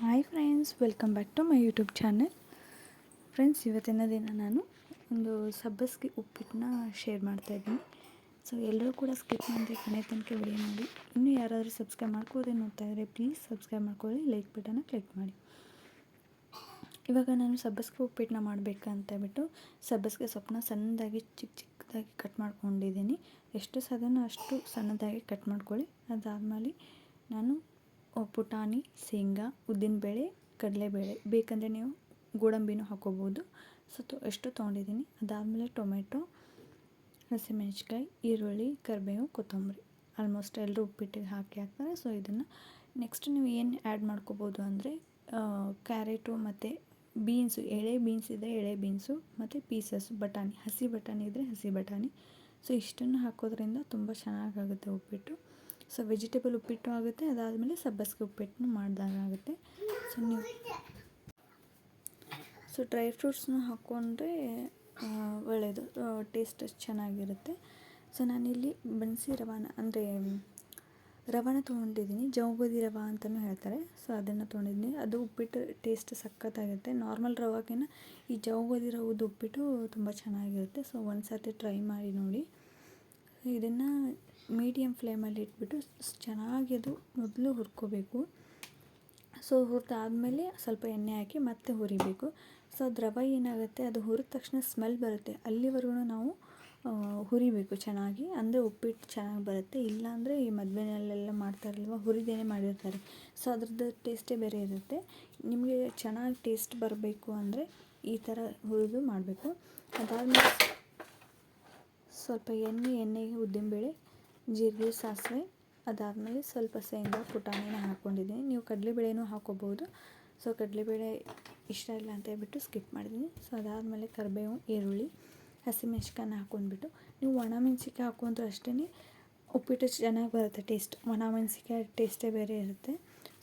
Hi friends, welcome back to my YouTube channel. Friends, ಇವತ್ತಿನ ದಿನ ನಾನು ಒಂದು ಸಬ್ಬಸಿಗೆ ಉಪ್ಪಿಟ್ಟನ್ನ ಶೇರ್ ಮಾಡ್ತಾಯಿದ್ದೀನಿ. ಸೊ ಎಲ್ಲರೂ ಕೂಡ ಸ್ಕಿಪ್ ಮಾಡಿದೆ ಕೊನೆ ತನಕ ವಿಡಿಯೋ ನೋಡಿ. ಇನ್ನೂ ಯಾರಾದರೂ ಸಬ್ಸ್ಕ್ರೈಬ್ ಮಾಡ್ಕೋದೇ ನೋಡ್ತಾ ಇದ್ದರೆ ಪ್ಲೀಸ್ ಸಬ್ಸ್ಕ್ರೈಬ್ ಮಾಡ್ಕೊಳ್ಳಿ, ಲೈಕ್ ಬಟನ್ನ ಕ್ಲಿಕ್ ಮಾಡಿ. ಇವಾಗ ನಾನು ಸಬ್ಬಸಿಗೆ ಉಪ್ಪಿಟ್ಟನ್ನ ಮಾಡಬೇಕಂತ ಬಿಟ್ಟು ಸಬ್ಬಸಿಗೆ ಸೊಪ್ಪನ್ನ ಸಣ್ಣದಾಗಿ ಚಿಕ್ಕದಾಗಿ ಕಟ್ ಮಾಡ್ಕೊಂಡಿದ್ದೀನಿ. ಎಷ್ಟು ಸಾಧ್ಯನೋ ಅಷ್ಟು ಸಣ್ಣದಾಗಿ ಕಟ್ ಮಾಡ್ಕೊಳ್ಳಿ. ಅದಾದಮೇಲೆ ನಾನು ಪುಟಾಣಿ, ಶೇಂಗಾ, ಉದ್ದಿನಬೇಳೆ, ಕಡಲೆಬೇಳೆ, ಬೇಕಂದರೆ ನೀವು ಗೋಡಂಬಿನೂ ಹಾಕೋಬೋದು. ಎಷ್ಟು ತೊಗೊಂಡಿದ್ದೀನಿ. ಅದಾದಮೇಲೆ ಟೊಮೆಟೊ, ಹಸಿಮೆಣಸಿನ್ಕಾಯಿ, ಈರುಳ್ಳಿ, ಕರಿಬೇವು, ಕೊತ್ತಂಬರಿ ಆಲ್ಮೋಸ್ಟ್ ಎಲ್ಲರೂ ಉಪ್ಪಿಟ್ಟಿಗೆ ಹಾಕ್ತಾರೆ. ಸೊ ಇದನ್ನು ನೆಕ್ಸ್ಟ್ ನೀವು ಏನು ಆ್ಯಡ್ ಮಾಡ್ಕೋಬೋದು ಅಂದರೆ ಕ್ಯಾರೆಟು ಮತ್ತು ಬೀನ್ಸು, ಎಳೆ ಬೀನ್ಸ್ ಇದ್ದರೆ ಎಳೆ ಬೀನ್ಸು ಮತ್ತು ಪೀಸಸ್ ಬಟಾಣಿ, ಹಸಿ ಬಟಾಣಿ ಇದ್ದರೆ ಹಸಿ ಬಟಾಣಿ. ಸೊ ಇಷ್ಟನ್ನು ಹಾಕೋದ್ರಿಂದ ತುಂಬ ಚೆನ್ನಾಗಾಗುತ್ತೆ ಉಪ್ಪಿಟ್ಟು. ಸೊ ವೆಜಿಟೇಬಲ್ ಉಪ್ಪಿಟ್ಟು ಆಗುತ್ತೆ. ಅದಾದಮೇಲೆ ಸಬ್ಬಸಿಗೆ ಉಪ್ಪಿಟ್ಟನ್ನು ಮಾಡಿದಾಗುತ್ತೆ. ಸೊ ಡ್ರೈ ಫ್ರೂಟ್ಸ್ನ ಹಾಕ್ಕೊಂಡ್ರೆ ಒಳ್ಳೆಯದು, ಟೇಸ್ಟ್ ಚೆನ್ನಾಗಿರುತ್ತೆ. ಸೊ ನಾನಿಲ್ಲಿ ಬನ್ಸಿ ರವಾನ ಅಂದರೆ ರವಾನ ತೊಗೊಂಡಿದ್ದೀನಿ, ಜವಗೋಧಿ ರವೆ ಅಂತಲೂ ಹೇಳ್ತಾರೆ. ಸೊ ಅದನ್ನು ತೊಗೊಂಡಿದ್ದೀನಿ. ಅದು ಉಪ್ಪಿಟ್ಟು ಟೇಸ್ಟ್ ಸಖತ್ತಾಗಿರುತ್ತೆ. ನಾರ್ಮಲ್ ರವಾಗಿನ ಈ ಜವಗೋಧಿ ರವದ್ದು ಉಪ್ಪಿಟ್ಟು ತುಂಬ ಚೆನ್ನಾಗಿರುತ್ತೆ. ಸೊ ಒಂದು ಸರ್ತಿ ಟ್ರೈ ಮಾಡಿ ನೋಡಿ. ಇದನ್ನು ಮೀಡಿಯಮ್ ಫ್ಲೇಮಲ್ಲಿ ಇಟ್ಬಿಟ್ಟು ಚೆನ್ನಾಗಿ ಅದು ಮೊದಲು ಹುರ್ಕೋಬೇಕು. ಸೊ ಹುರಿದಾದ್ಮೇಲೆ ಸ್ವಲ್ಪ ಎಣ್ಣೆ ಹಾಕಿ ಮತ್ತೆ ಹುರಿಬೇಕು. ಸೊ ಅದು ರವೆ ಏನಾಗುತ್ತೆ, ಅದು ಹುರಿದ ತಕ್ಷಣ ಸ್ಮೆಲ್ ಬರುತ್ತೆ. ಅಲ್ಲಿವರೆಗೂ ನಾವು ಹುರಿಬೇಕು ಚೆನ್ನಾಗಿ, ಅಂದರೆ ಉಪ್ಪಿಟ್ಟು ಚೆನ್ನಾಗಿ ಬರುತ್ತೆ. ಇಲ್ಲಾಂದರೆ ಈ ಮದುವೆನಲ್ಲೆಲ್ಲ ಮಾಡ್ತಾರಲ್ವ, ಹುರಿದೇನೆ ಮಾಡಿರ್ತಾರೆ. ಸೊ ಅದ್ರದ್ದು ಟೇಸ್ಟೇ ಬೇರೆ ಇರುತ್ತೆ. ನಿಮಗೆ ಚೆನ್ನಾಗಿ ಟೇಸ್ಟ್ ಬರಬೇಕು ಅಂದರೆ ಈ ಥರ ಹುರಿದು ಮಾಡಬೇಕು. ಅದಾದಮೇಲೆ ಸ್ವಲ್ಪ ಎಣ್ಣೆಗೆ ಉದ್ದಿನಬೇಳೆ, ಜೀರಿಗೆ, ಸಾಸಿವೆ, ಅದಾದಮೇಲೆ ಸ್ವಲ್ಪ ಶೇಂಗಾ, ಪುಟಾಣಿನ ಹಾಕ್ಕೊಂಡಿದ್ದೀನಿ. ನೀವು ಕಡಲೆಬೇಳೆನೂ ಹಾಕ್ಕೋಬೋದು. ಸೊ ಕಡಲೆಬೇಳೆ ಇಷ್ಟ ಇಲ್ಲ ಅಂತ ಹೇಳ್ಬಿಟ್ಟು ಸ್ಕಿಪ್ ಮಾಡಿದ್ದೀನಿ. ಸೊ ಅದಾದಮೇಲೆ ಕರಿಬೇವು, ಈರುಳ್ಳಿ, ಹಸಿಮೆಣ್ಸಿನ್ಕಾಯನ್ನ ಹಾಕ್ಕೊಂಡ್ಬಿಟ್ಟು ನೀವು ಒಣಮೆಣ್ಸಿನ್ಕಾಯಿ ಹಾಕ್ಕೊಂಡ್ರೆ ಅಷ್ಟೇ ಉಪ್ಪಿಟ್ಟು ಚೆನ್ನಾಗಿ ಬರುತ್ತೆ. ಟೇಸ್ಟ್ ಒಣಮೆಣ್ಸಿನ್ಕಾಯಿ ಟೇಸ್ಟೇ ಬೇರೆ ಇರುತ್ತೆ.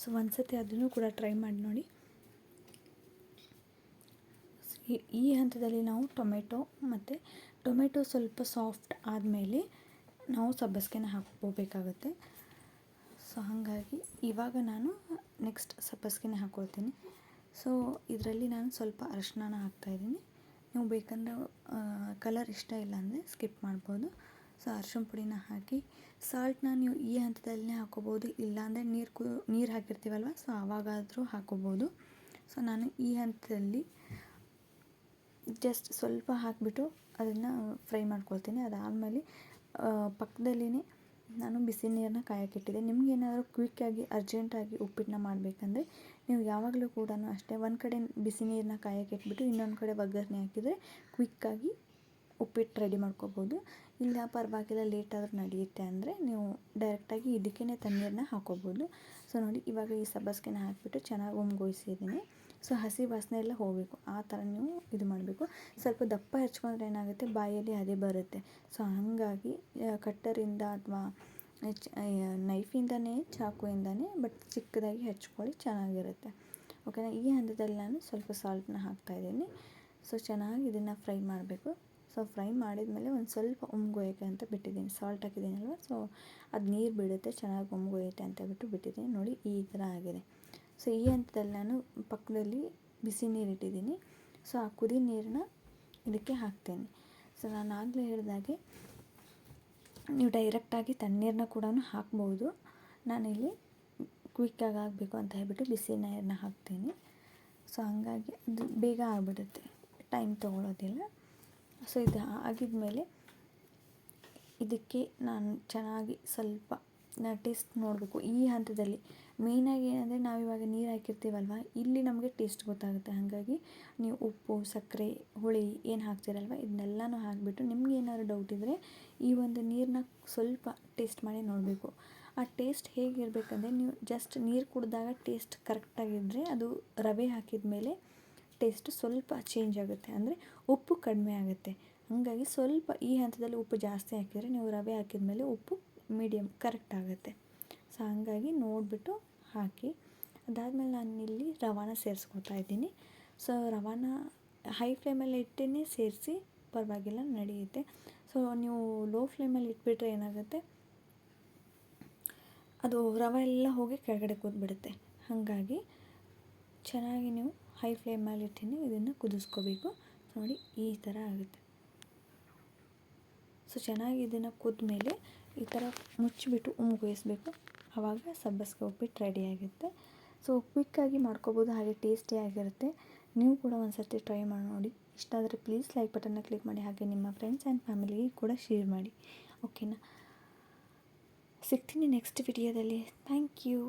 ಸೊ ಒಂದು ಸತಿ ಅದನ್ನು ಕೂಡ ಟ್ರೈ ಮಾಡಿ ನೋಡಿ. ಈ ಹಂತದಲ್ಲಿ ನಾವು ಟೊಮೆಟೊ ಸ್ವಲ್ಪ ಸಾಫ್ಟ್ ಆದಮೇಲೆ ನಾವು ಸಬ್ಬಸಿಗೆನ ಹಾಕ್ಕೋಬೇಕಾಗುತ್ತೆ. ಸೊ ಹಾಗಾಗಿ ಇವಾಗ ನಾನು ನೆಕ್ಸ್ಟ್ ಸಬ್ಬಸಿಗೆನ ಹಾಕ್ಕೊಳ್ತೀನಿ. ಸೊ ಇದರಲ್ಲಿ ನಾನು ಸ್ವಲ್ಪ ಅರಿಶಿನ ಹಾಕ್ತಾಯಿದ್ದೀನಿ. ನೀವು ಬೇಕಂದರೆ ಕಲರ್ ಇಷ್ಟ ಇಲ್ಲ ಅಂದರೆ ಸ್ಕಿಪ್ ಮಾಡ್ಬೋದು. ಸೊ ಅರಿಶಿನ ಪುಡಿನ ಹಾಕಿ ಸಾಲ್ಟನ್ನ ನೀವು ಈ ಹಂತದಲ್ಲೇ ಹಾಕ್ಕೋಬೋದು, ಇಲ್ಲಾಂದರೆ ನೀರು ಹಾಕಿರ್ತೀವಲ್ವ, ಸೊ ಆವಾಗಾದರೂ ಹಾಕ್ಕೋಬೋದು. ಸೊ ನಾನು ಈ ಹಂತದಲ್ಲಿ ಜಸ್ಟ್ ಸ್ವಲ್ಪ ಹಾಕಿಬಿಟ್ಟು ಅದನ್ನು ಫ್ರೈ ಮಾಡ್ಕೊಳ್ತೀನಿ. ಅದಾದಮೇಲೆ ಪಕ್ಕದಲ್ಲಿನೇ ನಾನು ಬಿಸಿ ನೀರನ್ನ ಕಾಯಕ್ಕಿಟ್ಟಿದ್ದೆ. ನಿಮಗೇನಾದರೂ ಕ್ವಿಕ್ಕಾಗಿ ಅರ್ಜೆಂಟಾಗಿ ಉಪ್ಪಿಟ್ಟನ್ನ ಮಾಡಬೇಕಂದ್ರೆ ನೀವು ಯಾವಾಗಲೂ ಕೂಡ ಅಷ್ಟೇ ಒಂದು ಕಡೆ ಬಿಸಿ ನೀರನ್ನ ಕಾಯಕ್ಕಿಟ್ಬಿಟ್ಟು ಇನ್ನೊಂದು ಕಡೆ ಒಗ್ಗರಣೆ ಹಾಕಿದರೆ ಕ್ವಿಕ್ಕಾಗಿ ಉಪ್ಪಿಟ್ಟು ರೆಡಿ ಮಾಡ್ಕೋಬೋದು. ಇಲ್ಲ ಪರವಾಗಿಲ್ಲ ಲೇಟಾದರೂ ನಡೆಯುತ್ತೆ ಅಂದರೆ ನೀವು ಡೈರೆಕ್ಟಾಗಿ ಇದಕ್ಕೇ ತಣ್ಣೀರನ್ನ ಹಾಕ್ಕೋಬೋದು. ಸೊ ನೋಡಿ, ಇವಾಗ ಈ ಸಬ್ಬಸಿಗೆನ ಹಾಕಿಬಿಟ್ಟು ಚೆನ್ನಾಗಿ ಒಮ್ಗೊಳಿಸಿದ್ದೀನಿ. ಸೊ ಹಸಿ ವಾಸನೆ ಎಲ್ಲ ಹೋಗಬೇಕು, ಆ ಥರ ನೀವು ಇದು ಮಾಡಬೇಕು. ಸ್ವಲ್ಪ ದಪ್ಪ ಹೆಚ್ಕೊಂಡ್ರೆ ಏನಾಗುತ್ತೆ, ಬಾಯಲ್ಲಿ ಅದೇ ಬರುತ್ತೆ. ಸೊ ಹಾಗಾಗಿ ಕಟ್ಟರಿಂದ ಅಥವಾ ನೈಫಿಂದನೇ ಚಾಕುಯಿಂದನೇ ಬಟ್ ಚಿಕ್ಕದಾಗಿ ಹೆಚ್ಕೊಳ್ಳಿ, ಚೆನ್ನಾಗಿರುತ್ತೆ. ಓಕೆನಾ. ಈ ಹಂತದಲ್ಲಿ ನಾನು ಸ್ವಲ್ಪ ಸಾಲ್ಟನ್ನ ಹಾಕ್ತಾಯಿದ್ದೀನಿ. ಸೊ ಚೆನ್ನಾಗಿ ಇದನ್ನು ಫ್ರೈ ಮಾಡಬೇಕು. ಸೊ ಫ್ರೈ ಮಾಡಿದ್ಮೇಲೆ ಒಂದು ಸ್ವಲ್ಪ ಒಮ್ಗೊಯ್ಯೋಕ್ಕೆ ಅಂತ ಬಿಟ್ಟಿದ್ದೀನಿ. ಸಾಲ್ಟ್ ಹಾಕಿದ್ದೀನಲ್ವ, ಸೊ ಅದು ನೀರು ಬಿಡುತ್ತೆ, ಚೆನ್ನಾಗಿ ಒಮ್ಗೊಯ್ಯುತ್ತೆ ಅಂತ ಬಿಟ್ಟಿದ್ದೀನಿ. ನೋಡಿ ಈ ಥರ ಆಗಿದೆ. ಸೊ ಈ ಹಂತದಲ್ಲಿ ನಾನು ಪಕ್ಕದಲ್ಲಿ ಬಿಸಿ ನೀರು ಇಟ್ಟಿದ್ದೀನಿ. ಸೊ ಆ ಕುದಿ ನೀರನ್ನ ಇದಕ್ಕೆ ಹಾಕ್ತೇನೆ. ಸೊ ನಾನು ಆಗಲೇ ಹೇಳಿದಾಗೆ ನೀವು ಡೈರೆಕ್ಟಾಗಿ ತಣ್ಣೀರನ್ನ ಕೂಡ ಹಾಕ್ಬೋದು. ನಾನಿಲ್ಲಿ ಕ್ವಿಕ್ಕಾಗಿ ಆಗಬೇಕು ಅಂತ ಹೇಳ್ಬಿಟ್ಟು ಬಿಸಿ ನೀರನ್ನ ಹಾಕ್ತೀನಿ. ಸೊ ಹಂಗಾಗಿ ಅದು ಬೇಗ ಆಗಿಬಿಡುತ್ತೆ, ಟೈಮ್ ತೊಗೊಳ್ಳೋದಿಲ್ಲ. ಸೊ ಇದು ಆಗಿದ್ಮೇಲೆ ಇದಕ್ಕೆ ನಾನು ಚೆನ್ನಾಗಿ ಸ್ವಲ್ಪ ಟೇಸ್ಟ್ ನೋಡಬೇಕು. ಈ ಹಂತದಲ್ಲಿ ಮೇಯ್ನಾಗಿ ಏನಂದರೆ ನಾವಿವಾಗ ನೀರು ಹಾಕಿರ್ತೀವಲ್ವ, ಇಲ್ಲಿ ನಮಗೆ ಟೇಸ್ಟ್ ಗೊತ್ತಾಗುತ್ತೆ. ಹಾಗಾಗಿ ನೀವು ಉಪ್ಪು, ಸಕ್ಕರೆ, ಹುಳಿ ಏನು ಹಾಕ್ತಿರಲ್ವ ಇದನ್ನೆಲ್ಲನೂ ಹಾಕಿಬಿಟ್ಟು ನಿಮ್ಗೆ ಏನಾದ್ರು ಡೌಟ್ ಇದ್ದರೆ ಈ ಒಂದು ನೀರನ್ನ ಸ್ವಲ್ಪ ಟೇಸ್ಟ್ ಮಾಡಿ ನೋಡಬೇಕು. ಆ ಟೇಸ್ಟ್ ಹೇಗಿರಬೇಕಂದ್ರೆ, ನೀವು ಜಸ್ಟ್ ನೀರು ಕುಡಿದಾಗ ಟೇಸ್ಟ್ ಕರೆಕ್ಟಾಗಿದ್ದರೆ ಅದು ರವೆ ಹಾಕಿದ ಮೇಲೆ ಟೇಸ್ಟ್ ಸ್ವಲ್ಪ ಚೇಂಜ್ ಆಗುತ್ತೆ, ಅಂದರೆ ಉಪ್ಪು ಕಡಿಮೆ ಆಗುತ್ತೆ. ಹಾಗಾಗಿ ಸ್ವಲ್ಪ ಈ ಹಂತದಲ್ಲಿ ಉಪ್ಪು ಜಾಸ್ತಿ ಹಾಕಿದರೆ ನೀವು ರವೆ ಹಾಕಿದ ಮೇಲೆ ಉಪ್ಪು ಮೀಡಿಯಮ್ ಕರೆಕ್ಟ್ ಆಗುತ್ತೆ. ಸೊ ಹಾಗಾಗಿ ನೋಡಿಬಿಟ್ಟು ಹಾಕಿ. ಅದಾದಮೇಲೆ ನಾನಿಲ್ಲಿ ರವಾನ ಸೇರಿಸ್ಕೊತಾ ಇದ್ದೀನಿ. ಸೊ ರವಾನ ಹೈ ಫ್ಲೇಮಲ್ಲಿ ಇಟ್ಟೇ ಸೇರಿಸಿ, ಪರವಾಗಿಲ್ಲ ನಡೆಯುತ್ತೆ. ಸೊ ನೀವು ಲೋ ಫ್ಲೇಮಲ್ಲಿ ಇಟ್ಬಿಟ್ರೆ ಏನಾಗುತ್ತೆ, ಅದು ರವೆ ಎಲ್ಲ ಹೋಗಿ ಕೆಳಗಡೆ ಕೂತ್ಬಿಡುತ್ತೆ. ಹಾಗಾಗಿ ಚೆನ್ನಾಗಿ ನೀವು ಹೈ ಫ್ಲೇಮ್ ಮೇಲೆ ಇಟ್ಟಿನಿ ಇದನ್ನು ಕುದಿಸ್ಕೋಬೇಕು. ನೋಡಿ ಈ ಥರ ಆಗುತ್ತೆ. ಸೊ ಚೆನ್ನಾಗಿ ಇದನ್ನು ಕುದ್ಮೇಲೆ ಈ ಥರ ಮುಚ್ಚಿಬಿಟ್ಟು ಉಮ್ಗೊಯಿಸ್ಬೇಕು. ಆವಾಗ ಸಬ್ಬಸಿಗೆ ಉಪ್ಪಿಟ್ಟು ರೆಡಿ ಆಗುತ್ತೆ. ಸೊ ಕ್ವಿಕ್ಕಾಗಿ ಮಾಡ್ಕೋಬೋದು, ಹಾಗೆ ಟೇಸ್ಟಿಯಾಗಿರುತ್ತೆ. ನೀವು ಕೂಡ ಒಂದು ಸರ್ತಿ ಟ್ರೈ ಮಾಡಿ ನೋಡಿ. ಇಷ್ಟ ಆದರೆ ಪ್ಲೀಸ್ ಲೈಕ್ ಬಟನ್ನ ಕ್ಲಿಕ್ ಮಾಡಿ, ಹಾಗೆ ನಿಮ್ಮ ಫ್ರೆಂಡ್ಸ್ ಆ್ಯಂಡ್ ಫ್ಯಾಮಿಲಿಗೆ ಕೂಡ ಶೇರ್ ಮಾಡಿ. ಓಕೆನಾ? ಸಿಗ್ತೀನಿ ನೆಕ್ಸ್ಟ್ ವಿಡಿಯೋದಲ್ಲಿ. Thank you.